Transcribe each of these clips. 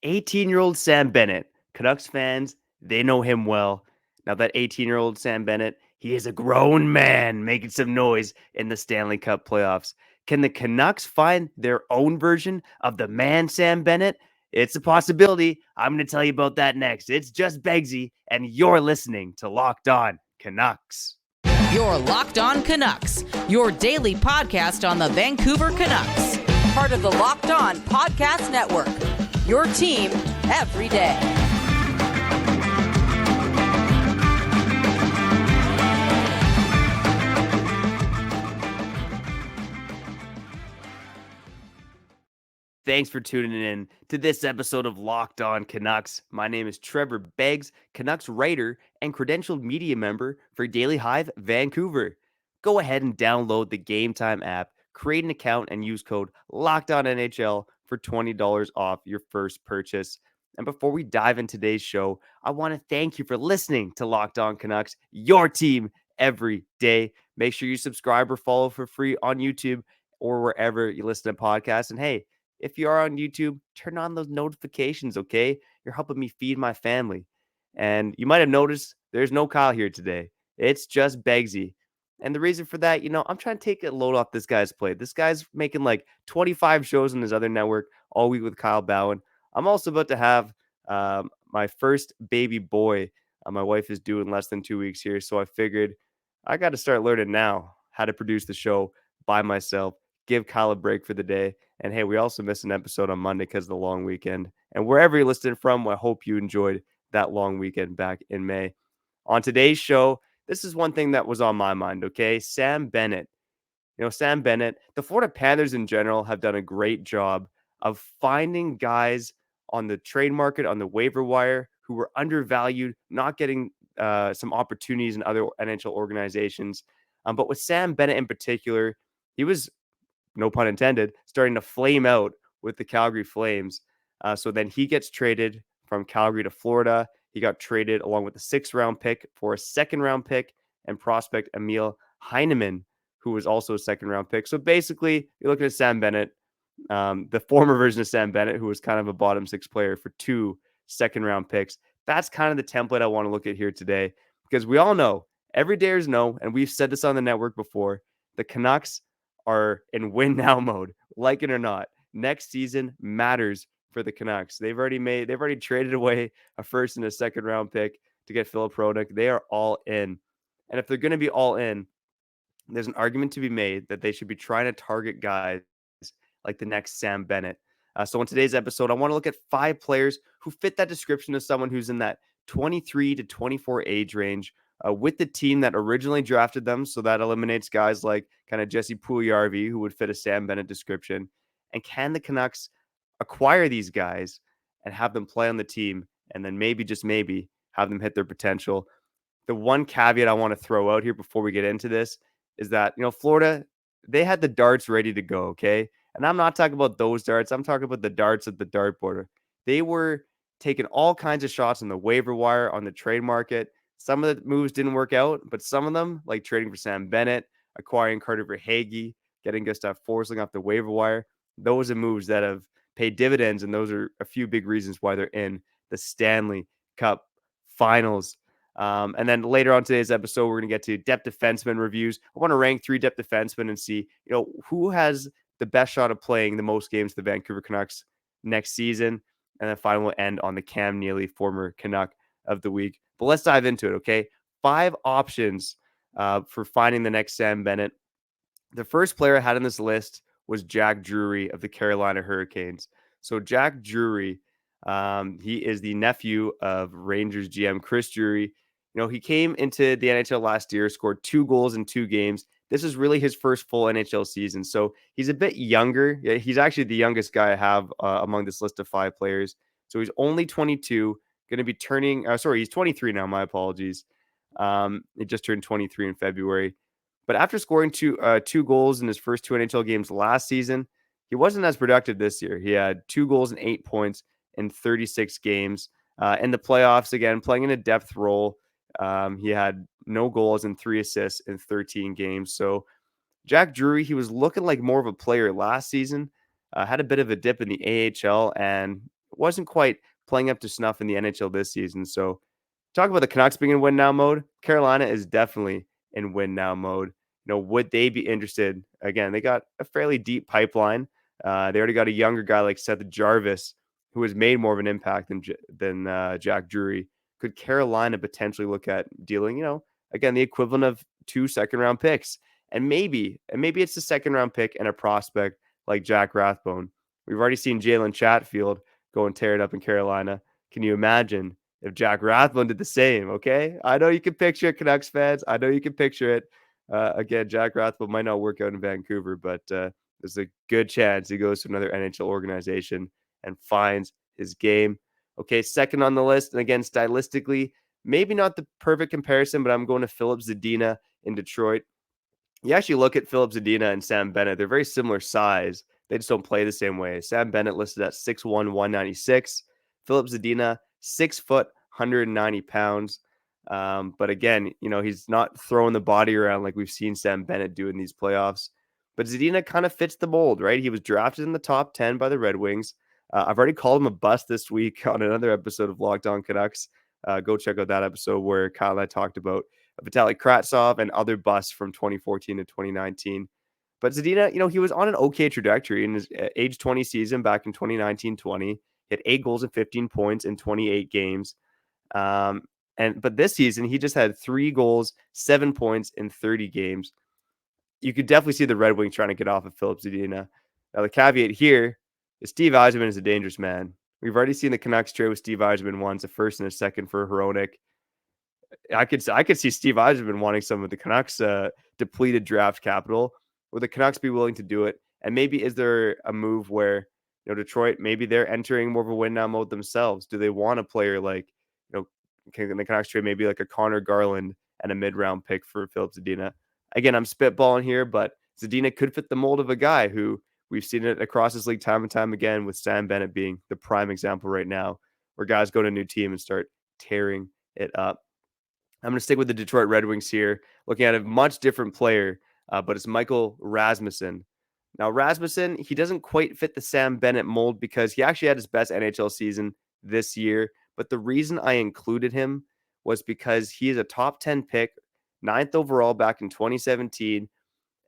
18-year-old Sam Bennett. Canucks fans, they know him well. Now that 18-year-old Sam Bennett, he is a grown man making some noise in the Stanley Cup playoffs. Can the Canucks find their own version of the man Sam Bennett? It's a possibility. I'm going to tell you about that next. It's just Beggsy, and you're listening to Locked On Canucks. You're Locked On Canucks, your daily podcast on the Vancouver Canucks. Part of the Locked On Podcast Network, your team every day. Thanks for tuning in to this episode of Locked On Canucks. My name is Trevor Beggs, Canucks writer and credentialed media member for Daily Hive Vancouver. Go ahead and download the Gametime app, create an account, and use code LOCKEDONNHL for $20 off your first purchase. And before we dive into today's show, I want to thank you for listening to Locked On Canucks, your team every day. Make sure you subscribe or follow for free on YouTube or wherever you listen to podcasts. And hey, if you are on YouTube, turn on those notifications, okay? You're helping me feed my family. And you might have noticed there's no Kyle here today. It's just Beggsy. And the reason for that, I'm trying to take a load off this guy's plate. This guy's making like 25 shows on his other network all week with Kyle Bowen. I'm also about to have my first baby boy. My wife is due in less than 2 weeks here. So I figured I got to start learning now how to produce the show by myself, give Kyle a break for the day. And hey, we also missed an episode on Monday because of the long weekend. And wherever you're listening from, I hope you enjoyed that long weekend back in May. On today's show, this is one thing that was on my mind, okay? Sam Bennett. Sam Bennett, the Florida Panthers in general have done a great job of finding guys on the trade market, on the waiver wire, who were undervalued, not getting some opportunities in other NHL organizations. But with Sam Bennett in particular, he was, no pun intended, starting to flame out with the Calgary Flames. So then he gets traded from Calgary to Florida. He got traded along with a 6th-round pick for a 2nd-round pick and prospect Emil Heineman, who was also a 2nd-round pick. So basically, you're looking at Sam Bennett, the former version of Sam Bennett, who was kind of a bottom 6 player for 2 2nd-round picks. That's kind of the template I want to look at here today, because we all know, every dayers know, and we've said this on the network before, the Canucks are in win now mode, like it or not. Next season matters for the Canucks. They've already traded away a 1st and a 2nd-round pick to get Philip Hronek. They are all in. And if they're going to be all in, there's an argument to be made that they should be trying to target guys like the next Sam Bennett. So in today's episode, I want to look at 5 players who fit that description of someone who's in that 23 to 24 age range, with the team that originally drafted them. So that eliminates guys like kind of Jesse Puljujarvi, who would fit a Sam Bennett description. And can the Canucks acquire these guys and have them play on the team, and then maybe, just maybe, have them hit their potential? The one caveat I want to throw out here before we get into this is that, Florida, they had the darts ready to go, okay? And I'm not talking about those darts. I'm talking about the darts at the dartboard. They were taking all kinds of shots on the waiver wire, on the trade market. Some of the moves didn't work out, but some of them, like trading for Sam Bennett, acquiring Carter Verhaeghe, getting Gustav Forsling off the waiver wire, those are moves that have paid dividends, and those are a few big reasons why they're in the Stanley Cup Finals. And then later on today's episode, we're going to get to depth defenseman reviews. I want to rank 3 depth defensemen and see, who has the best shot of playing the most games for the Vancouver Canucks next season. And then finally, we'll end on the Cam Neely former Canuck of the week. But let's dive into it, okay? 5 options for finding the next Sam Bennett. The first player I had on this list was Jack Drury of the Carolina Hurricanes. So Jack Drury, he is the nephew of Rangers GM Chris Drury. He came into the NHL last year, scored 2 goals in 2 games. This is really his first full NHL season. So he's a bit younger. Yeah, he's actually the youngest guy I have among this list of 5 players. So he's only 22, going to be turning, he's 23 now. My apologies. He just turned 23 in February. But after scoring two goals in his first 2 NHL games last season, he wasn't as productive this year. He had 2 goals and 8 points in 36 games. In the playoffs, again, playing in a depth role, he had no goals and 3 assists in 13 games. So Jack Drury, he was looking like more of a player last season, had a bit of a dip in the AHL, and wasn't quite playing up to snuff in the NHL this season. So talk about the Canucks being in win now mode. Carolina is definitely in win now mode. Would they be interested? Again, they got a fairly deep pipeline. They already got a younger guy like Seth Jarvis, who has made more of an impact than Jack Drury. Could Carolina potentially look at dealing, again, the equivalent of 2 second-round picks? And maybe it's a second-round pick and a prospect like Jack Rathbone. We've already seen Jalen Chatfield go and tear it up in Carolina. Can you imagine if Jack Rathbone did the same? Okay, I know you can picture it, Canucks fans. I know you can picture it. Again, Jack Rathbone might not work out in Vancouver, but there's a good chance he goes to another NHL organization and finds his game. Okay, second on the list, and again, stylistically, maybe not the perfect comparison, but I'm going to Philip Zadina in Detroit. You actually look at Philip Zadina and Sam Bennett, they're very similar size. They just don't play the same way. Sam Bennett listed at 6'1", 196. Philip Zadina, 6 foot, 190 pounds. But again, he's not throwing the body around like we've seen Sam Bennett do in these playoffs. But Zadina kind of fits the mold, right? He was drafted in the top 10 by the Red Wings. I've already called him a bust this week on another episode of Locked On Canucks. Go check out that episode where Kyle and I talked about Vitaly Kravtsov and other busts from 2014 to 2019. But Zadina, he was on an okay trajectory in his age 20 season back in 2019-20. He had 8 goals and 15 points in 28 games. But this season, he just had 3 goals, 7 points in 30 games. You could definitely see the Red Wings trying to get off of Philip Zadina. Now, the caveat here is Steve Yzerman is a dangerous man. We've already seen the Canucks trade with Steve Yzerman once, a first and a second for Hronek. I could see Steve Yzerman wanting some of the Canucks depleted draft capital. Would the Canucks be willing to do it? And maybe is there a move where Detroit, maybe they're entering more of a win now mode themselves? Do they want a player like can the Canucks trade maybe like a Connor Garland and a mid-round pick for Philip Zadina? Again, I'm spitballing here, but Zadina could fit the mold of a guy who we've seen it across this league time and time again, with Sam Bennett being the prime example right now, where guys go to a new team and start tearing it up. I'm going to stick with the Detroit Red Wings here, looking at a much different player, but it's Michael Rasmussen. Now, Rasmussen, he doesn't quite fit the Sam Bennett mold because he actually had his best NHL season this year. But the reason I included him was because he is a top 10 pick, 9th overall back in 2017,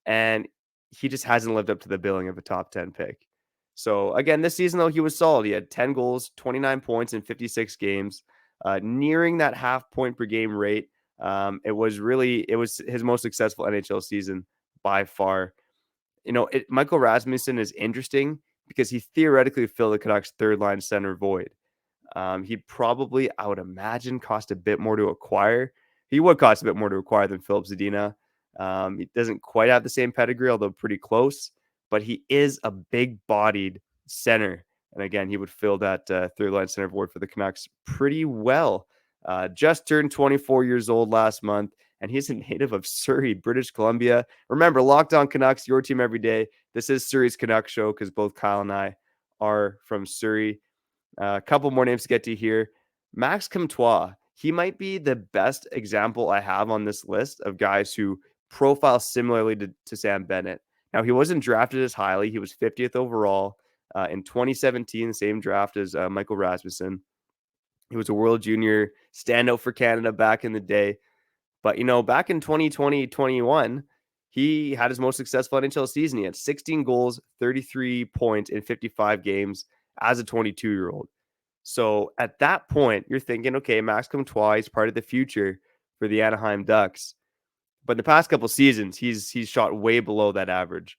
and he just hasn't lived up to the billing of a top 10 pick. So again, this season, though, he was solid. He had 10 goals, 29 points in 56 games, nearing that half point per game rate. It was his most successful NHL season by far. Michael Rasmussen is interesting because he theoretically filled the Canucks' third line center void. He probably, I would imagine, cost a bit more to acquire. He would cost a bit more to acquire than Philip Zadina. He doesn't quite have the same pedigree, although pretty close, but he is a big-bodied center. And again, he would fill that third line center void for the Canucks pretty well. Just turned 24 years old last month, and he's a native of Surrey, British Columbia. Remember, Locked On Canucks, your team every day. This is Surrey's Canucks show because both Kyle and I are from Surrey. A couple more names to get to here. Max Comtois. He might be the best example I have on this list of guys who profile similarly to Sam Bennett. Now, he wasn't drafted as highly. He was 50th overall in 2017, the same draft as Michael Rasmussen. He was a World Junior standout for Canada back in the day. But, back in 2020-21, he had his most successful NHL season. He had 16 goals, 33 points in 55 games as a 22-year-old. So at that point, you're thinking, okay, Max Comtois is part of the future for the Anaheim Ducks. But in the past couple seasons, he's shot way below that average.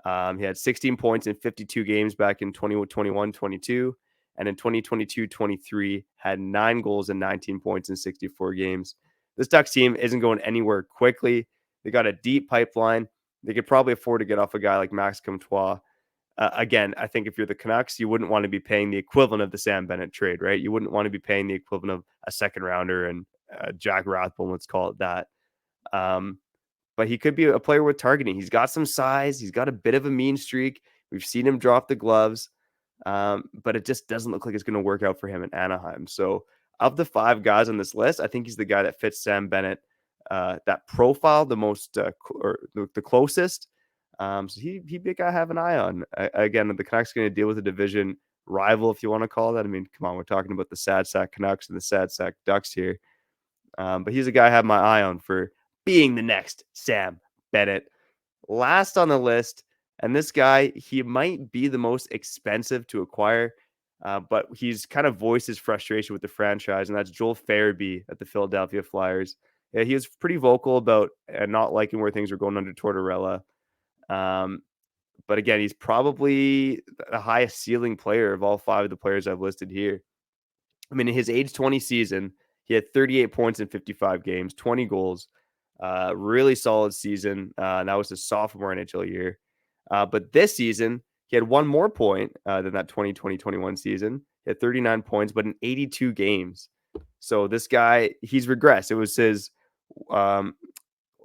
He had 16 points in 52 games back in 2021-22. And in 2022-23, had 9 goals and 19 points in 64 games. This Ducks team isn't going anywhere quickly. They got a deep pipeline. They could probably afford to get off a guy like Max Comtois. Again, I think if you're the Canucks, you wouldn't want to be paying the equivalent of the Sam Bennett trade, right? You wouldn't want to be paying the equivalent of a second rounder and Jack Rathbone, let's call it that. But he could be a player with targeting. He's got some size. He's got a bit of a mean streak. We've seen him drop the gloves, but it just doesn't look like it's going to work out for him in Anaheim. So of the 5 guys on this list, I think he's the guy that fits Sam Bennett, that profile the most, or the closest. So he'd be a guy I have an eye on. Again, the Canucks are going to deal with a division rival, if you want to call that. I mean, come on, we're talking about the Sad Sack Canucks and the Sad Sack Ducks here. But he's a guy I have my eye on for being the next Sam Bennett. Last on the list, and this guy, he might be the most expensive to acquire, but he's kind of voiced his frustration with the franchise, and that's Joel Farabee at the Philadelphia Flyers. Yeah, he was pretty vocal about not liking where things were going under Tortorella. Um, but again, he's probably the highest ceiling player of all 5 of the players I've listed here. I mean, in his age 20 season, he had 38 points in 55 games, 20 goals. Really solid season. And that was his sophomore NHL year. But this season, he had one more point than that 2020-21 season. He had 39 points, but in 82 games. So this guy, he's regressed. It was his um,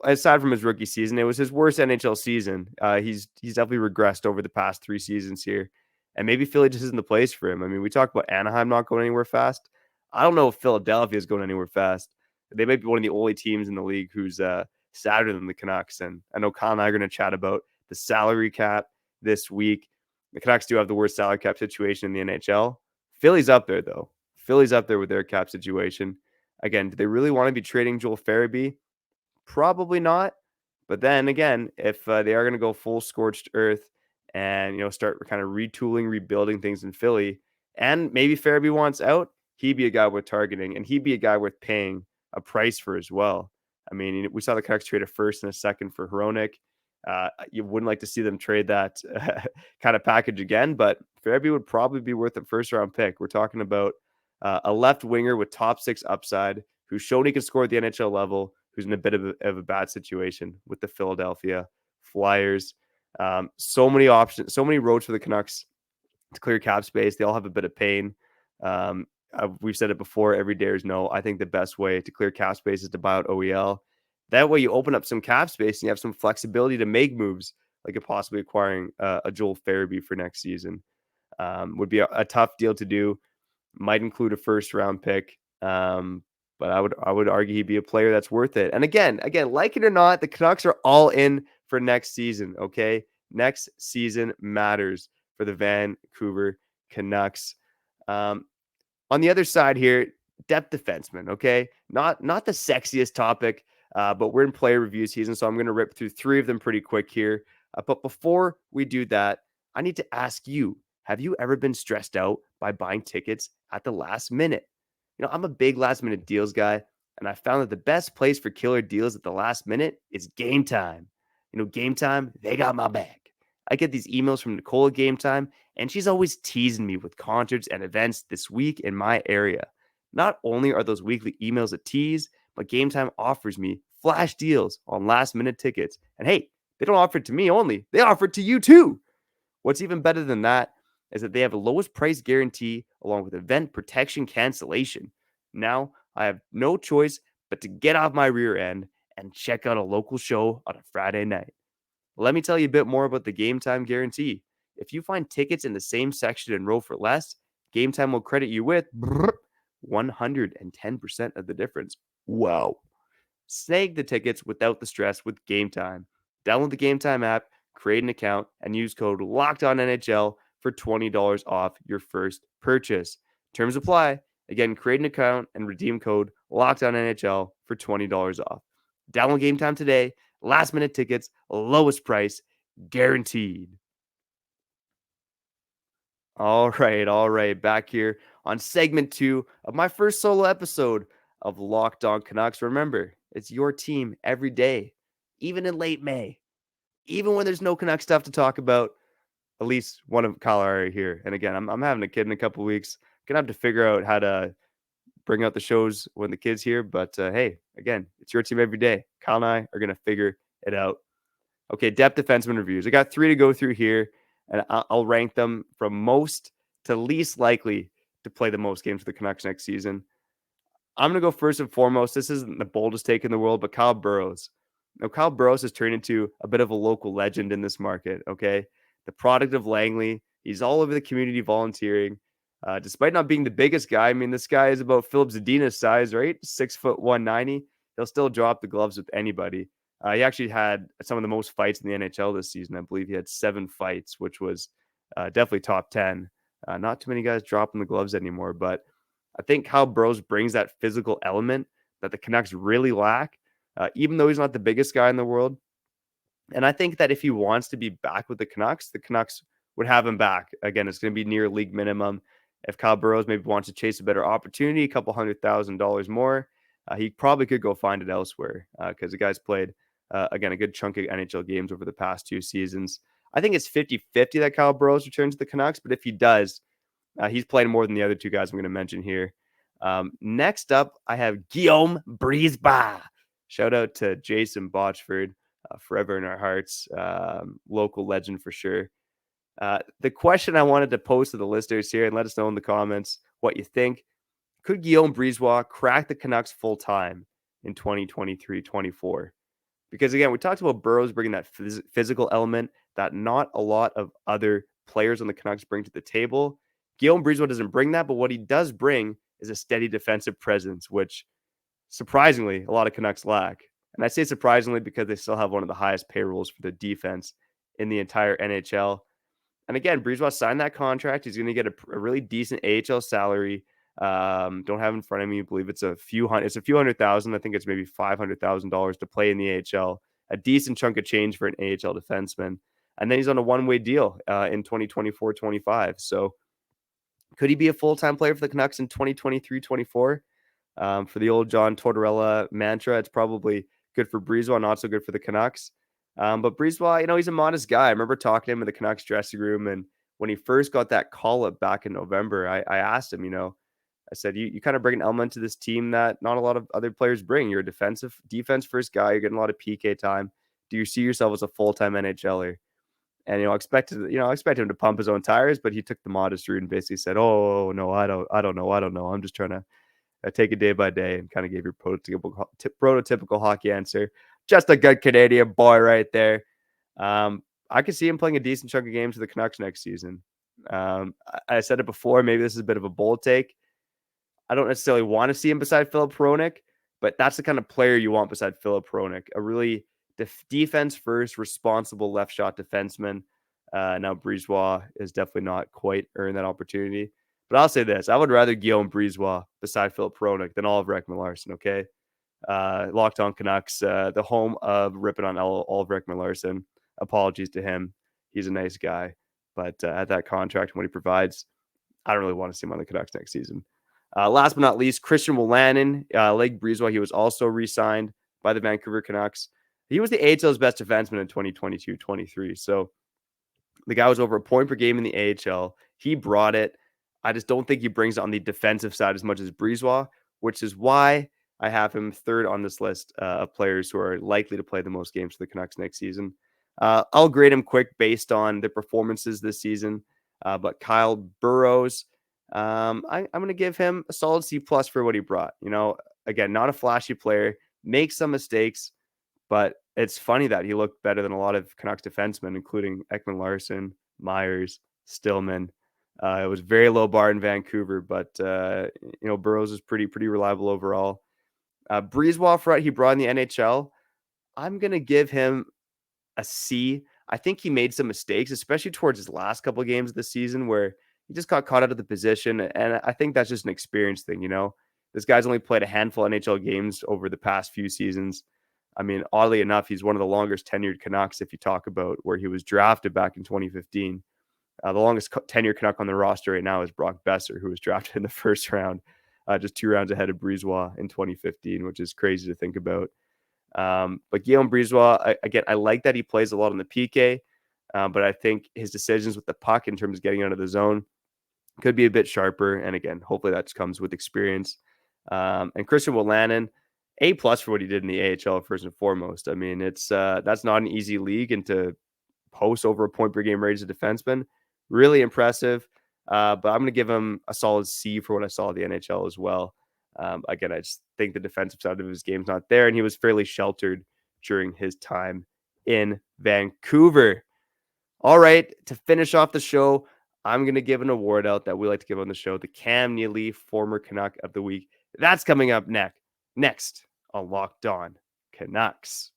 aside from his rookie season, it was his worst NHL season. He's definitely regressed over the past 3 seasons here, and maybe Philly just isn't the place for him. I mean, we talked about Anaheim not going anywhere fast. I don't know if Philadelphia is going anywhere fast. They might be one of the only teams in the league who's sadder than the Canucks. And I know Kyle and I are going to chat about the salary cap this week. The Canucks do have the worst salary cap situation in the NHL. Philly's up there, though. Philly's up there with their cap situation. Again, do they really want to be trading Joel Farabee? Probably not. But then again, if they are going to go full scorched earth and start kind of retooling, rebuilding things in Philly, and maybe Farabee wants out, he'd be a guy worth targeting, and he'd be a guy worth paying a price for as well. I mean, we saw the Canucks trade a first and a second for Hronek. You wouldn't like to see them trade that kind of package again, but Farabee would probably be worth a first-round pick. We're talking about a left winger with top 6 upside who's shown he can score at the NHL level, who's in a bit of a bad situation with the Philadelphia Flyers. So many options, so many roads for the Canucks to clear cap space. They all have a bit of pain. We've said it before, every dares no. I think the best way to clear cap space is to buy out OEL. That way you open up some cap space and you have some flexibility to make moves, like possibly acquiring a Joel Farabee for next season. Would be a tough deal to do. Might include a first round pick. But I would argue he'd be a player that's worth it. And again, like it or not, the Canucks are all in for next season. Okay, next season matters for the Vancouver Canucks. On the other side here, depth defenseman. Okay, not the sexiest topic, but we're in player review season, so I'm going to rip through 3 of them pretty quick here. But before we do that, I need to ask you: have you ever been stressed out by buying tickets at the last minute? I'm a big last minute deals guy, and I found that the best place for killer deals at the last minute is Gametime. Gametime, they got my back. I get these emails from Nicole at Gametime, and she's always teasing me with concerts and events this week in my area. Not only are those weekly emails a tease, but Gametime offers me flash deals on last minute tickets. And hey, they don't offer it to me only, they offer it to you too. What's even better than that is that they have a lowest price guarantee along with event protection cancellation. Now, I have no choice but to get off my rear end and check out a local show on a Friday night. Let me tell you a bit more about the Gametime guarantee. If you find tickets in the same section and row for less, Gametime will credit you with 110% of the difference. Wow. Snag the tickets without the stress with Gametime. Download the Gametime app, create an account, and use code LOCKEDONNHL for $20 off your first purchase. Terms apply. Again, create an account and redeem code LOCKEDONNHL for $20 off. Download Gametime today. Last minute tickets, lowest price, guaranteed. All right. Back here on segment 2 of my first solo episode of Locked On Canucks. Remember, it's your team every day, even in late May. Even when there's no Canuck stuff to talk about, at least one of Kyle are here. And again, I'm having a kid in a couple of weeks. Gonna have to figure out how to bring out the shows when the kid's here. But hey, again, it's your team every day. Kyle and I are gonna figure it out. Okay, depth defenseman reviews. I got 3 to go through here, and I'll rank them from most to least likely to play the most games for the Canucks next season. I'm gonna go first and foremost. This isn't the boldest take in the world, but Kyle Burroughs. Now, Kyle Burroughs has turned into a bit of a local legend in this market, okay? The product of Langley. He's all over the community volunteering. Despite not being the biggest guy, I mean, this guy is about Philip Zadina's size, right? 6'1", 190. He'll still drop the gloves with anybody. He actually had some of the most fights in the NHL this season. I believe he had 7 fights, which was definitely top 10 Not too many guys dropping the gloves anymore, but I think Kyle Burroughs brings that physical element that the Canucks really lack, even though he's not the biggest guy in the world. And I think that if he wants to be back with the Canucks would have him back. Again, it's going to be near league minimum. If Kyle Burroughs maybe wants to chase a better opportunity, a couple $100,000 more, he probably could go find it elsewhere because the guy's played, again, a good chunk of NHL games over the past 2 seasons. I think it's 50-50 that Kyle Burroughs returns to the Canucks, but if he does, he's playing more than the other two guys I'm going to mention here. Next up, I have Guillaume Brisebois. Shout out to Jason Botchford, forever in our hearts, local legend for sure. The question I wanted to pose to the listeners here, and let us know in the comments what you think. Could Guillaume Brisebois crack the Canucks full time in 2023-24? Because again, we talked about Burroughs bringing that physical element that not a lot of other players on the Canucks bring to the table. Guillaume Brisebois doesn't bring that, but what he does bring is a steady defensive presence, which surprisingly a lot of Canucks lack. And I say surprisingly because they still have one of the highest payrolls for the defense in the entire NHL. And again, Brisebois signed that contract. He's going to get a really decent AHL salary. Don't have in front of me. I believe it's a few hundred thousand. I think it's maybe $500,000 to play in the AHL. A decent chunk of change for an AHL defenseman. And then he's on a one-way deal in 2024-25. So could he be a full-time player for the Canucks in 2023-24? For the old John Tortorella mantra, it's probably good for Brisebois, not so good for the Canucks. But Brisebois, he's a modest guy. I remember talking to him in the Canucks dressing room, and when he first got that call-up back in November, I asked him, I said, you kind of bring an element to this team that not a lot of other players bring. You're a defense-first guy. You're getting a lot of PK time. Do you see yourself as a full-time NHLer? And I expected him to pump his own tires, but he took the modest route and basically said, "Oh no, I don't know. I'm just trying to take it day by day," and kind of gave your prototypical hockey answer. Just a good Canadian boy right there. I could see him playing a decent chunk of games for the Canucks next season. I said it before. Maybe this is a bit of a bold take. I don't necessarily want to see him beside Filip Hronek, but that's the kind of player you want beside Filip Hronek. A really defense-first, responsible left shot defenseman. Now, Brisebois is definitely not quite earned that opportunity. But I'll say this. I would rather Guillaume Brisebois beside Filip Hronek than all of ekman-larsson, okay? Locked On Canucks, the home of ripping on all of ekman-larsson. Apologies to him. He's a nice guy. But at that contract and what he provides, I don't really want to see him on the Canucks next season. Last but not least, Christian Wolanin, like Brisebois, he was also re-signed by the Vancouver Canucks. He was the AHL's best defenseman in 2022-23. So the guy was over a point per game in the AHL. He brought it. I just don't think he brings it on the defensive side as much as Brisebois, which is why I have him third on this list of players who are likely to play the most games for the Canucks next season. I'll grade him quick based on their performances this season. But Kyle Burroughs, I'm going to give him a solid C+ for what he brought. Again, not a flashy player, makes some mistakes, but it's funny that he looked better than a lot of Canucks defensemen, including Ekman-Larsson, Myers, Stillman. It was very low bar in Vancouver, but Burroughs is pretty reliable overall. Brisebois, for what he brought in the NHL, I'm going to give him a C. I think he made some mistakes, especially towards his last couple of games of the season where he just got caught out of the position. And I think that's just an experience thing. This guy's only played a handful of NHL games over the past few seasons. I mean, oddly enough, he's one of the longest tenured Canucks if you talk about where he was drafted back in 2015. The longest tenured Canuck on the roster right now is Brock Besser, who was drafted in the first round, just 2 rounds ahead of Brisebois in 2015, which is crazy to think about. But Guillaume Brisebois, again, I like that he plays a lot on the PK, but I think his decisions with the puck in terms of getting out of the zone could be a bit sharper. And again, hopefully that just comes with experience. And Christian Wolanin, A+ for what he did in the AHL, first and foremost. I mean, it's that's not an easy league, and to post over a point per game rate as a defenseman, really impressive. But I'm going to give him a solid C for what I saw at the NHL as well. Again, I just think the defensive side of his game's not there, and he was fairly sheltered during his time in Vancouver. All right, to finish off the show, I'm going to give an award out that we like to give on the show, the Cam Neely Former Canuck of the Week. That's coming up next on Locked On Canucks.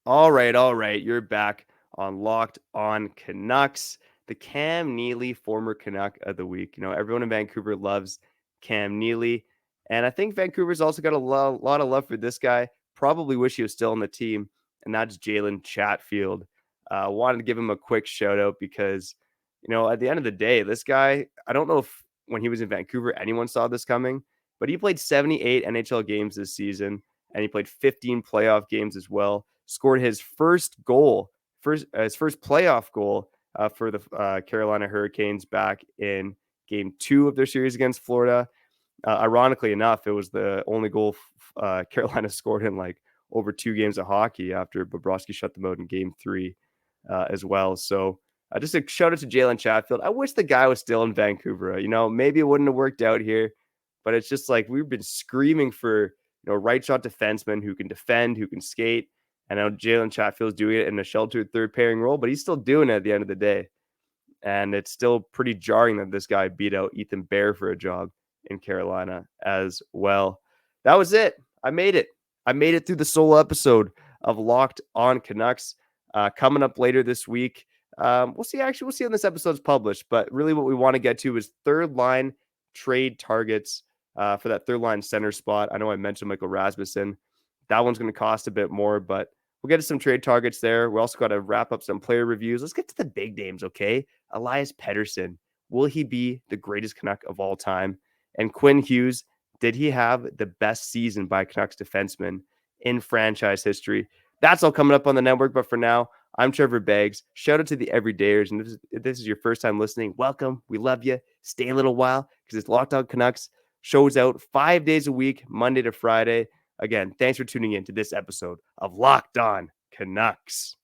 All right, you're back. on Locked On Canucks, the Cam Neely Former Canuck of the Week. Everyone in Vancouver loves Cam Neely, and I think Vancouver's also got a lot of love for this guy. Probably wish he was still on the team, and that's Jalen Chatfield. Wanted to give him a quick shout out because, at the end of the day, this guy, I don't know if when he was in Vancouver, anyone saw this coming, but he played 78 NHL games this season, and he played 15 playoff games as well. Scored his first playoff goal for the Carolina Hurricanes back in Game 2 of their series against Florida. Ironically enough, it was the only goal Carolina scored in like over 2 games of hockey after Bobrovsky shut them out in Game 3 as well. So just a shout out to Jalen Chatfield. I wish the guy was still in Vancouver. Maybe it wouldn't have worked out here, but it's just like we've been screaming for right shot defensemen who can defend, who can skate. And now Jalen Chatfield's doing it in a sheltered third pairing role, but he's still doing it at the end of the day. And it's still pretty jarring that this guy beat out Ethan Bear for a job in Carolina as well. That was it. I made it. I made it through the solo episode of Locked On Canucks. Coming up later this week, we'll see when this episode's published. But really what we want to get to is third line trade targets for that third line center spot. I know I mentioned Michael Rasmussen. That one's going to cost a bit more, but we'll get to some trade targets there. We also got to wrap up some player reviews. Let's get to the big names, okay? Elias Pettersson. Will he be the greatest Canuck of all time? And Quinn Hughes, did he have the best season by Canucks defenseman in franchise history? That's all coming up on the network. But for now, I'm Trevor Beggs. Shout out to the everydayers. And if this is your first time listening, welcome. We love you. Stay a little while because it's Locked On Canucks. Shows out 5 days a week, Monday to Friday. Again, thanks for tuning in to this episode of Locked On Canucks.